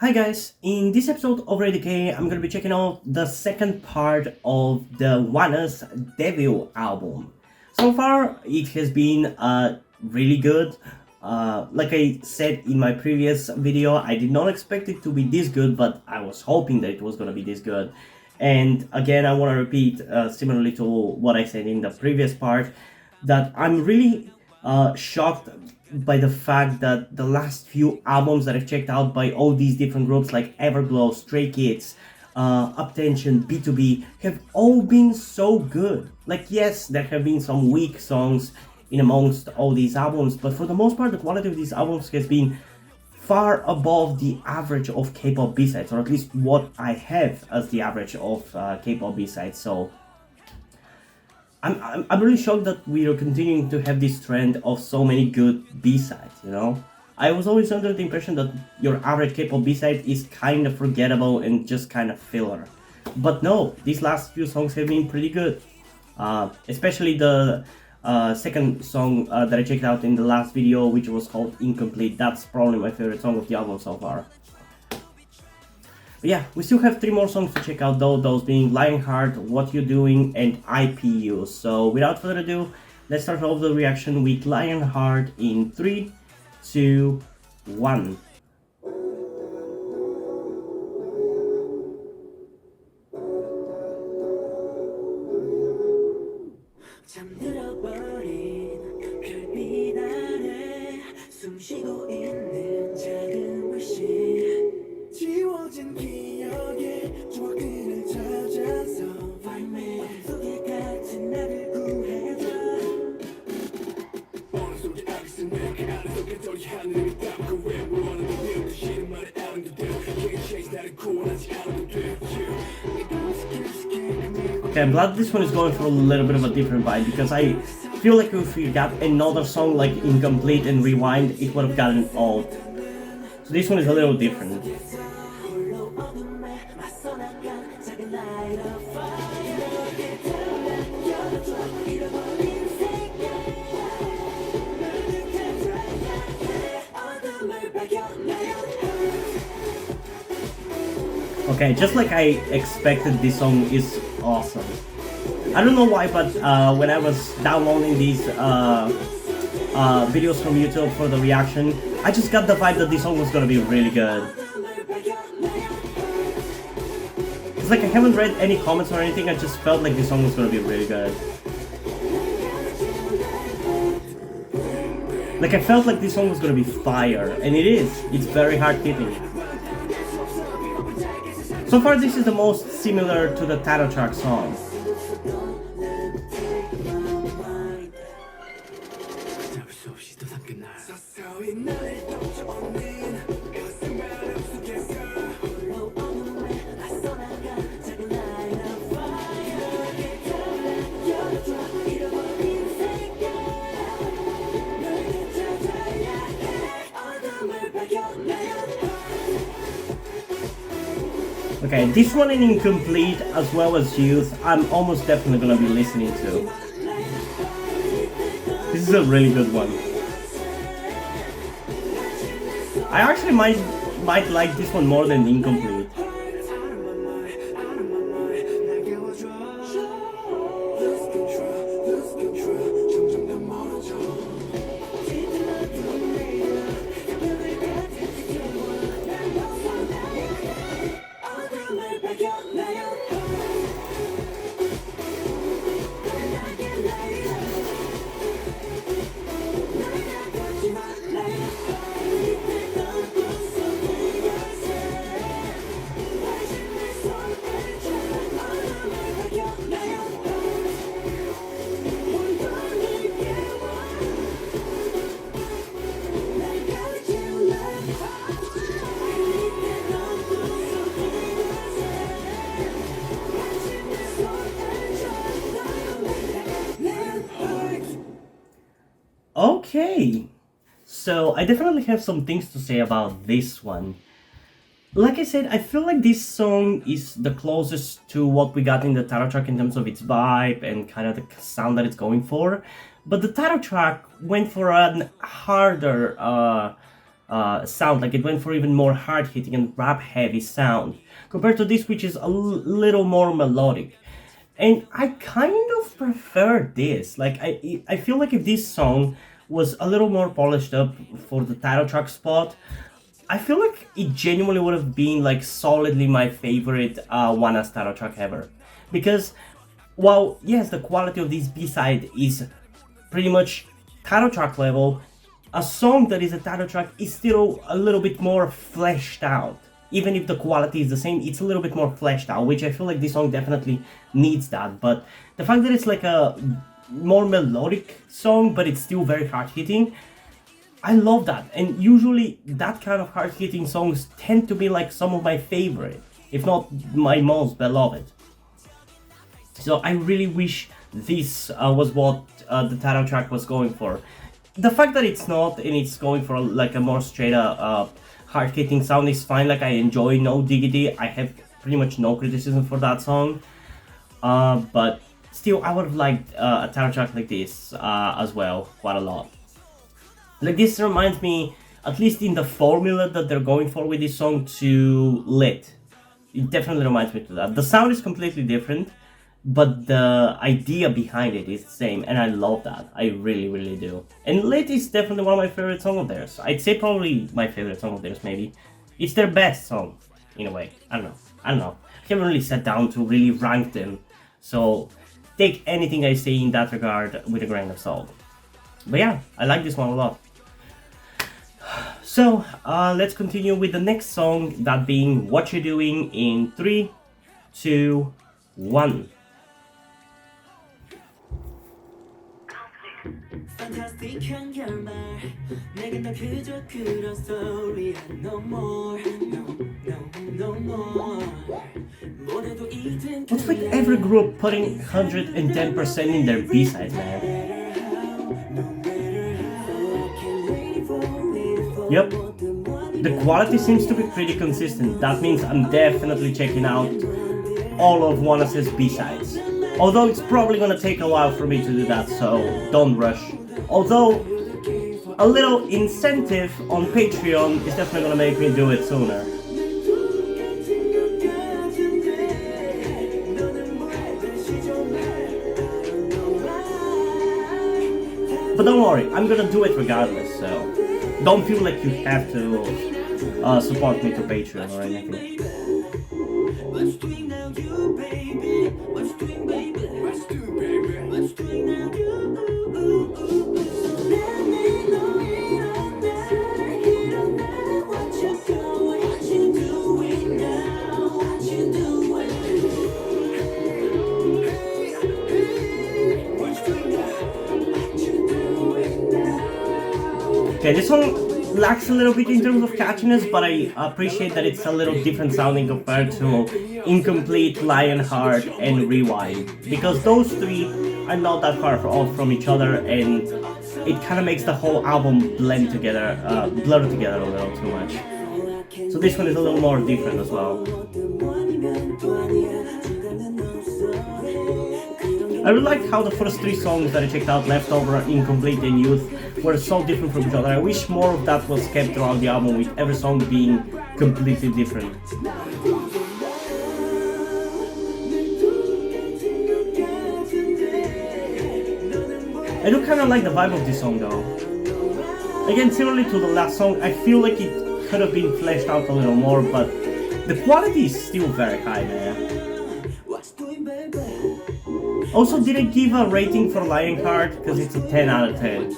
Hi guys, in this episode of Radio K, I'm gonna be checking out the second part of the ONEUS debut album. So far, it has been really good. Like I said in my previous video, I did not expect it to be this good, but I was hoping that it was gonna be this good. And again, I want to repeat, similarly to what I said in the previous part, that I'm really shocked by the fact that the last few albums that I've checked out by all these different groups like Everglow, Stray Kids, Uptension, B2B have all been so good. Like, yes, there have been some weak songs in amongst all these albums, but for the most part, the quality of these albums has been far above the average of K-pop B-sides, or at least what I have as the average of K-pop B-sides. So I'm really shocked that we are continuing to have this trend of so many good B-sides, you know? I was always under the impression that your average K-pop B-side is kind of forgettable and just kind of filler. But no, these last few songs have been pretty good. Especially the second song that I checked out in the last video, which was called Incomplete. That's probably my favorite song of the album so far. But yeah, we still have 3 more songs to check out though, those being Lionheart, What You Doing, and I.P.U. So without further ado, let's start off the reaction with Lionheart in 3, 2, 1. Okay, I'm glad this one is going for a little bit of a different vibe, because I feel like if we got another song like Incomplete and Rewind, it would have gotten old. So this one is a little different. Okay, just like I expected, this song is awesome. I don't know why, but when I was downloading these videos from YouTube for the reaction, I just got the vibe that this song was gonna be really good. It's like I haven't read any comments or anything, I just felt like this song was gonna be really good. Like, I felt like this song was gonna be fire, and it is. It's very hard hitting. So far, this is the most similar to the title track song. Okay, this one in Incomplete as well as Youth, I'm almost definitely gonna be listening to. This is a really good one. I actually might like this one more than Incomplete. Okay, so I definitely have some things to say about this one. Like I said, I feel like this song is the closest to what we got in the title track in terms of its vibe and kind of the sound that it's going for. But the title track went for an harder sound. Like it went for even more hard hitting and rap heavy sound compared to this, which is a little more melodic. And I kind of prefer this. Like I feel like if this song was a little more polished up for the title track spot, I feel like it genuinely would have been like solidly my favorite ONEUS title track ever. Because while yes, the quality of this B-side is pretty much title track level, a song that is a title track is still a little bit more fleshed out. Even if the quality is the same, it's a little bit more fleshed out, which I feel like this song definitely needs that. But the fact that it's like a more melodic song, but it's still very hard hitting, I love that. And usually that kind of hard hitting songs tend to be like some of my favorite, if not my most beloved. So I really wish this was what the title track was going for. The fact that it's not, and it's going for like a more straight up hard hitting sound is fine. Like I enjoy No Diggity. I have pretty much no criticism for that song. But still, I would have liked a title track like this as well quite a lot. Like this reminds me, at least in the formula that they're going for with this song, to Lit. It definitely reminds me to that. The sound is completely different, but the idea behind it is the same, and I love that. I really, really do. And Lit is definitely one of my favorite songs of theirs. I'd say probably my favorite song of theirs, maybe. It's their best song, in a way. I don't know. I haven't really sat down to really rank them, so take anything I say in that regard with a grain of salt. But yeah, I like this one a lot. So, let's continue with the next song, that being What You Doing in 3, 2, 1. fantastic한 결말 내겐 다 그저 그런 소리야 no more no more 뭐래도 이젠 Looks like every group putting 110% in their B-sides, man. Yep. The quality seems to be pretty consistent. That means I'm definitely checking out all of ONEUS' B-sides. Although it's probably gonna take a while for me to do that, so don't rush. Although a little incentive on Patreon is definitely gonna make me do it sooner. But don't worry, I'm gonna do it regardless, so don't feel like you have to support me to Patreon or anything. What's doing now you baby what's doing baby what's doing baby what's doing now you let me know what you doing now what you doing what's doing now what you doing now. Okay, this one lacks a little bit in terms of catchiness, but I appreciate that it's a little different sounding compared to Incomplete, Lionheart, and Rewind, because those three are not that far off from each other, and it kind of makes the whole album blur together a little too much. So this one is a little more different as well. I really like how the first three songs that I checked out, Leftover, Incomplete, and Youth, were so different from each other. I wish more of that was kept throughout the album, with every song being completely different. I do kind of like the vibe of this song though. Again, similarly to the last song, I feel like it could have been fleshed out a little more, but the quality is still very high, man. Also, did I give a rating for Lionheart? Because it's a 10 out of 10.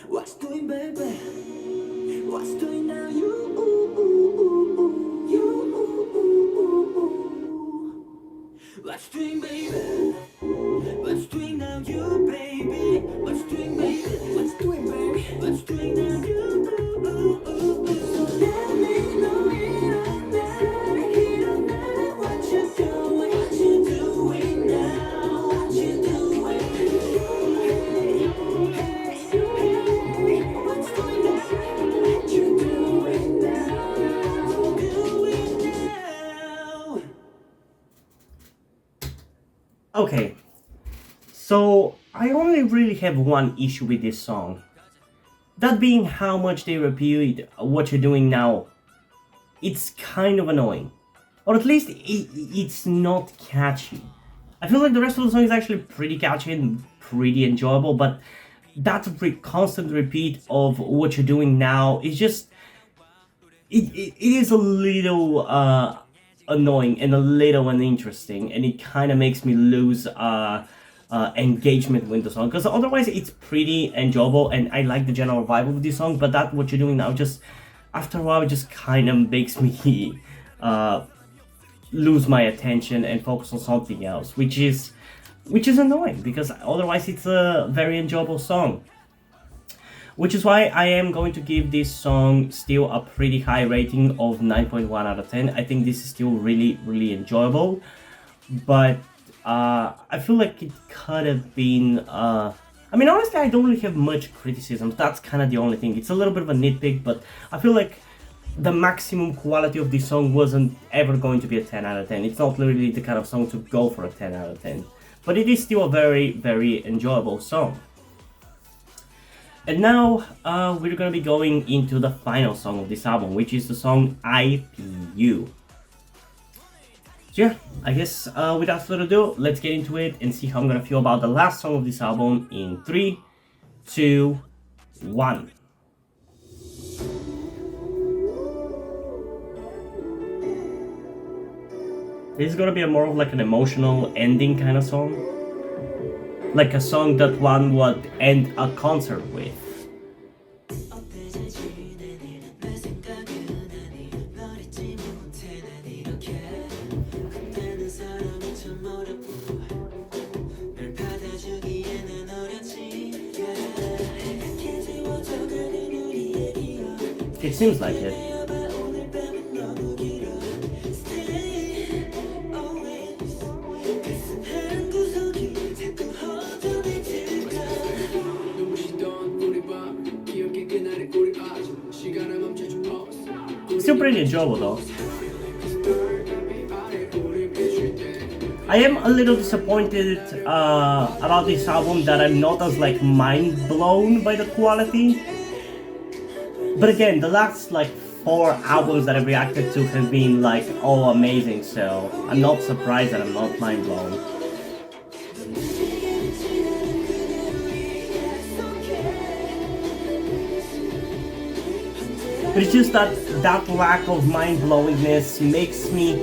What's doing, baby? What's doing now, you? What's doing, baby? What's doing now, you, baby? What's doing, baby? What's doing, baby? What's doing now, you? Let me know. Okay, so I only really have one issue with this song. That being how much they repeat what you're doing now. It's kind of annoying. Or at least it's not catchy. I feel like the rest of the song is actually pretty catchy and pretty enjoyable, but that constant repeat of what you're doing now is just it is a little annoying and a little uninteresting, and it kind of makes me lose engagement with the song, because otherwise it's pretty enjoyable and I like the general vibe of this song, but that what you're doing now just after a while it just kind of makes me lose my attention and focus on something else, which is annoying, because otherwise it's a very enjoyable song. Which is why I am going to give this song still a pretty high rating of 9.1 out of 10. I think this is still really, really enjoyable. But I feel like it could have been... I mean, honestly, I don't really have much criticisms. That's kind of the only thing. It's a little bit of a nitpick, but I feel like the maximum quality of this song wasn't ever going to be a 10 out of 10. It's not really the kind of song to go for a 10 out of 10. But it is still a very, very enjoyable song. And now we're gonna be going into the final song of this album, which is the song I.P.U. So yeah, I guess without further ado, let's get into it and see how I'm gonna feel about the last song of this album in 3, 2, 1. This is gonna be more of like an emotional ending kind of song. Like a song that one would end a concert with. It seems like it. Still pretty enjoyable though. I am a little disappointed about this album that I'm not as like mind blown by the quality. But again, the last like 4 albums that I've reacted to have been like all amazing, so I'm not surprised that I'm not mind blown. But it's just that lack of mind-blowingness makes me,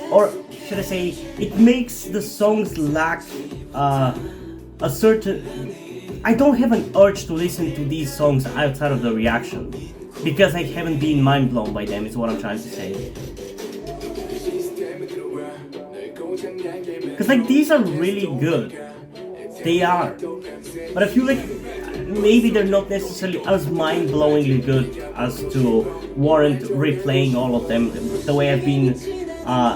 or should I say, it makes the songs lack a certain... I don't have an urge to listen to these songs outside of the reaction, because I haven't been mind-blown by them, is what I'm trying to say. Because like, these are really good. They are. But I feel like maybe they're not necessarily as mind-blowingly good as to warrant replaying all of them the way I've been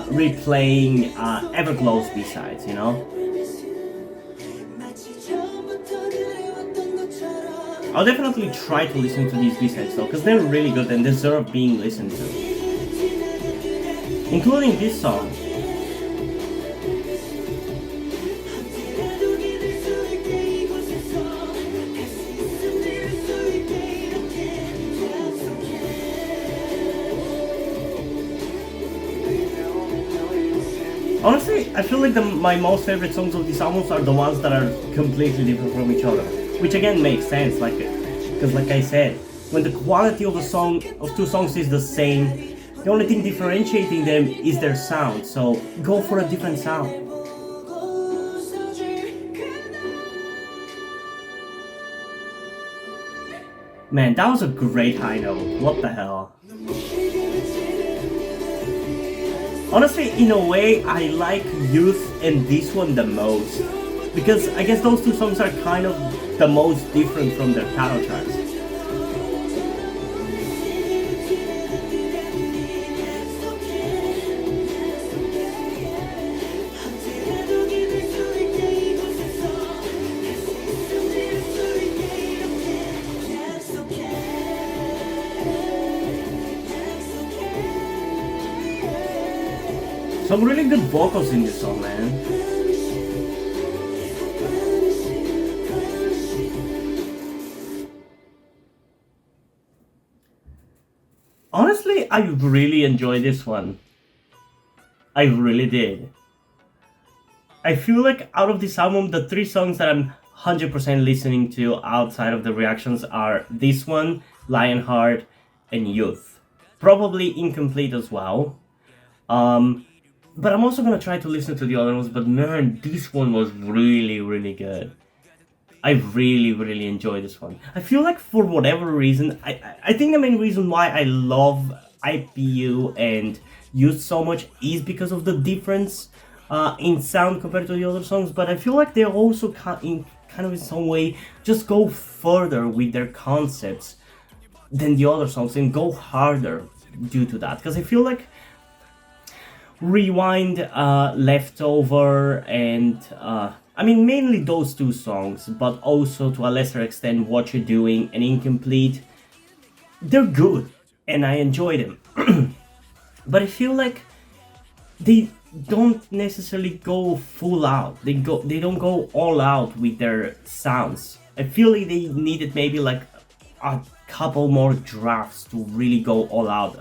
replaying Everglow's B-sides, you know? I'll definitely try to listen to these B-sides though, because they're really good and deserve being listened to. Including this song. Honestly, I feel like my most favorite songs of these albums are the ones that are completely different from each other. Which again makes sense, like, because like I said, when the quality of of 2 songs is the same, the only thing differentiating them is their sound, so go for a different sound. Man, that was a great high note, what the hell. Honestly, in a way, I like Youth and this one the most, because I guess those 2 songs are kind of the most different from their title tracks. Some really good vocals in this song, man. Honestly, I really enjoyed this one. I really did. I feel like out of this album, the 3 songs that I'm 100% listening to outside of the reactions are this one, Lionheart, and Youth. Probably Incomplete as well. But I'm also gonna try to listen to the other ones, but man, this one was really, really good. I really enjoyed this one. I feel like for whatever reason, I think the main reason why I love I.P.U and Youth so much is because of the difference in sound compared to the other songs, but I feel like they also kind of in some way just go further with their concepts than the other songs and go harder due to that. Because I feel like Rewind, Leftover, and I mean mainly those 2 songs, but also to a lesser extent What You're Doing and Incomplete, they're good and I enjoy them. But I feel like they don't necessarily go full out. They don't go all out with their sounds. I feel like they needed maybe like a couple more drafts to really go all out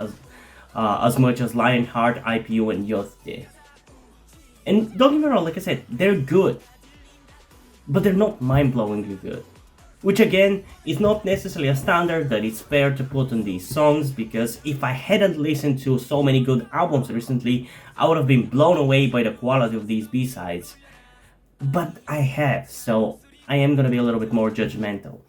as much as Lionheart, I.P.U, and Youth did. And don't get me wrong, like I said, they're good, but they're not mind-blowingly good. Which again, is not necessarily a standard that is fair to put on these songs, because if I hadn't listened to so many good albums recently, I would have been blown away by the quality of these B-sides. But I have, so I am gonna be a little bit more judgmental.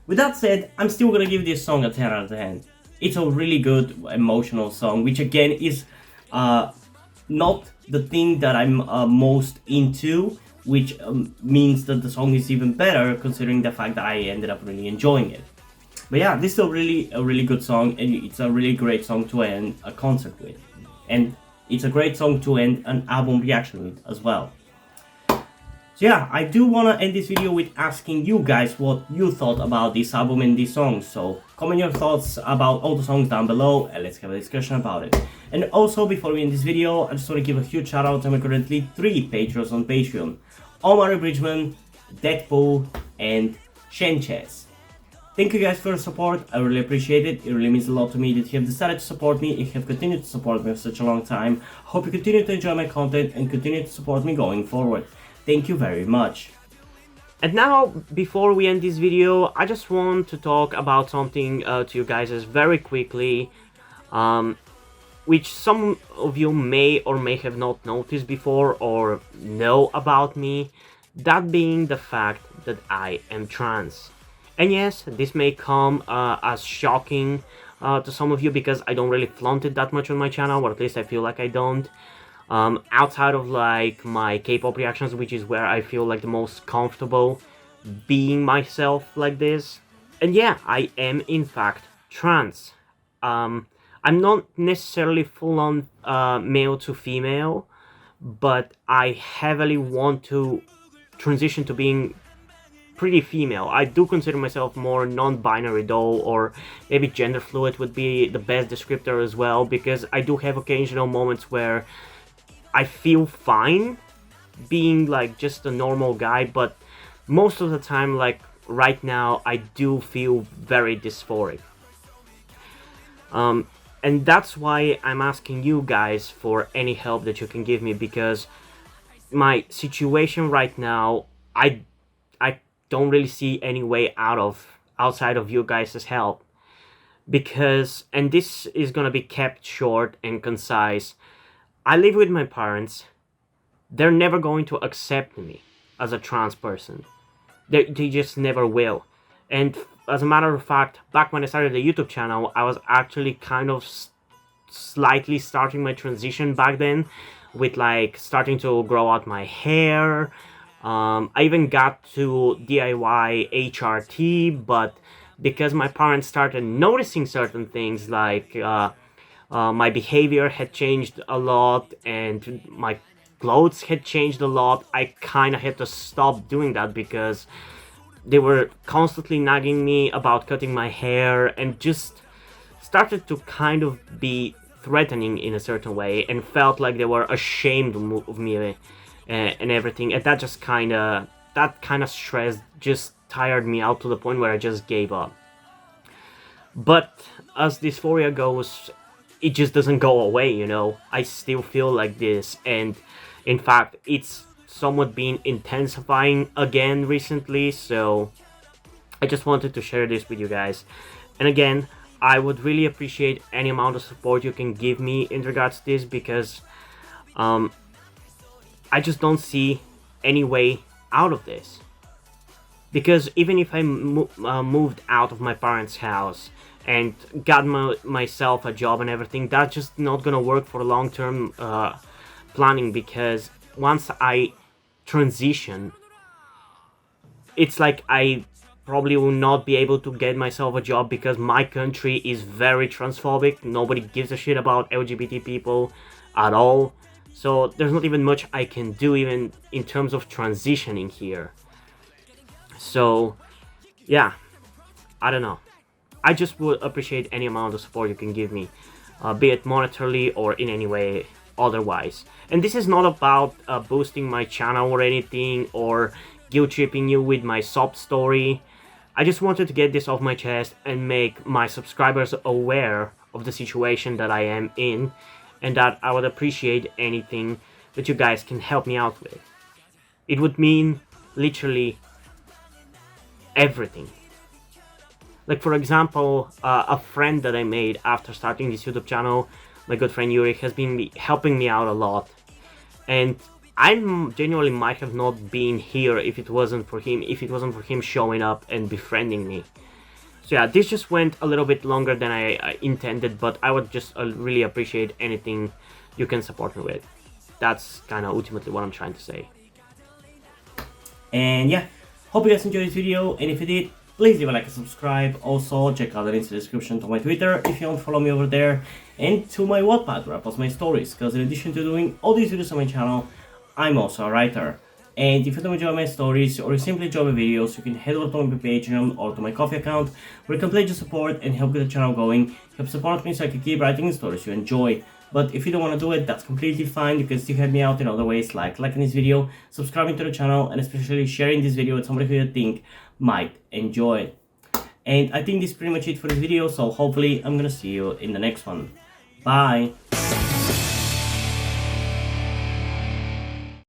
With that said, I'm still gonna give this song a 10 out of 10. It's a really good emotional song, which again is not the thing that I'm most into, which means that the song is even better considering the fact that I ended up really enjoying it. But yeah, this is a really good song, and it's a really great song to end a concert with. And it's a great song to end an album reaction with as well. So yeah, I do want to end this video with asking you guys what you thought about this album and these songs. So comment your thoughts about all the songs down below and let's have a discussion about it. And also, before we end this video, I just want to give a huge shout out to my currently 3 patrons on Patreon: Omar Bridgman, Deadpool, and Shenches. Thank you guys for your support, I really appreciate it. It really means a lot to me that you have decided to support me, you have continued to support me for such a long time. Hope you continue to enjoy my content and continue to support me going forward. Thank you very much. And now, before we end this video, I just want to talk about something to you guys very quickly, which some of you may or may have not noticed before or know about me, that being the fact that I am trans. And yes, this may come as shocking to some of you because I don't really flaunt it that much on my channel, or at least I feel like I don't. Outside of like my K-pop reactions, which is where I feel like the most comfortable being myself like this. And yeah, I am in fact trans. I'm not necessarily full-on male to female, but I heavily want to transition to being pretty female. I do consider myself more non-binary though, or maybe gender fluid would be the best descriptor as well, because I do have occasional moments where I feel fine being like just a normal guy, but most of the time, like right now, I do feel very dysphoric. And that's why I'm asking you guys for any help that you can give me, because my situation right now, I don't really see any way outside of you guys' help. Because, and this is gonna be kept short and concise, I live with my parents. They're never going to accept me as a trans person. They just never will. And as a matter of fact, back when I started the YouTube channel, I was actually kind of slightly starting my transition back then, with like starting to grow out my hair. I even got to DIY HRT, but because my parents started noticing certain things like my behavior had changed a lot and my clothes had changed a lot, I kind of had to stop doing that because they were constantly nagging me about cutting my hair and just started to kind of be threatening in a certain way, and felt like they were ashamed of me and everything. And that just kind of stress just tired me out to the point where I just gave up. But as dysphoria goes, it just doesn't go away, you know. I still feel like this, and in fact, it's somewhat been intensifying again recently, so I just wanted to share this with you guys. And again, I would really appreciate any amount of support you can give me in regards to this, because I just don't see any way out of this. Because even if I moved out of my parents' house and got myself a job and everything, that's just not gonna work for long-term planning, because once I transition, it's like I probably will not be able to get myself a job, because my country is very transphobic. Nobody gives a shit about LGBT people at all. So there's not even much I can do even in terms of transitioning here. So yeah, I don't know. I just would appreciate any amount of support you can give me, be it monetarily or in any way otherwise. And this is not about boosting my channel or anything, or guilt tripping you with my sob story. I just wanted to get this off my chest and make my subscribers aware of the situation that I am in, and that I would appreciate anything that you guys can help me out with. It would mean literally everything. Like, for example, a friend that I made after starting this YouTube channel, my good friend Yuri, has been helping me out a lot. And I genuinely might have not been here if it wasn't for him showing up and befriending me. So yeah, this just went a little bit longer than I intended, but I would just really appreciate anything you can support me with. That's kind of ultimately what I'm trying to say. And yeah, hope you guys enjoyed this video, and if you did, please leave a like and subscribe. Also, check out the links in the description to my Twitter if you want to follow me over there, and to my Wattpad where I post my stories, because in addition to doing all these videos on my channel, I'm also a writer. And if you don't enjoy my stories, or you simply enjoy my videos, you can head over to my Patreon or to my Ko-fi account, where you can pledge your support and help get the channel going, help support me so I can keep writing stories you enjoy. But if you don't want to do it, that's completely fine. You can still help me out in other ways, like liking this video, subscribing to the channel, and especially sharing this video with somebody who you think might enjoy it. And I think this is pretty much it for this video, so hopefully I'm gonna see you in the next one. Bye!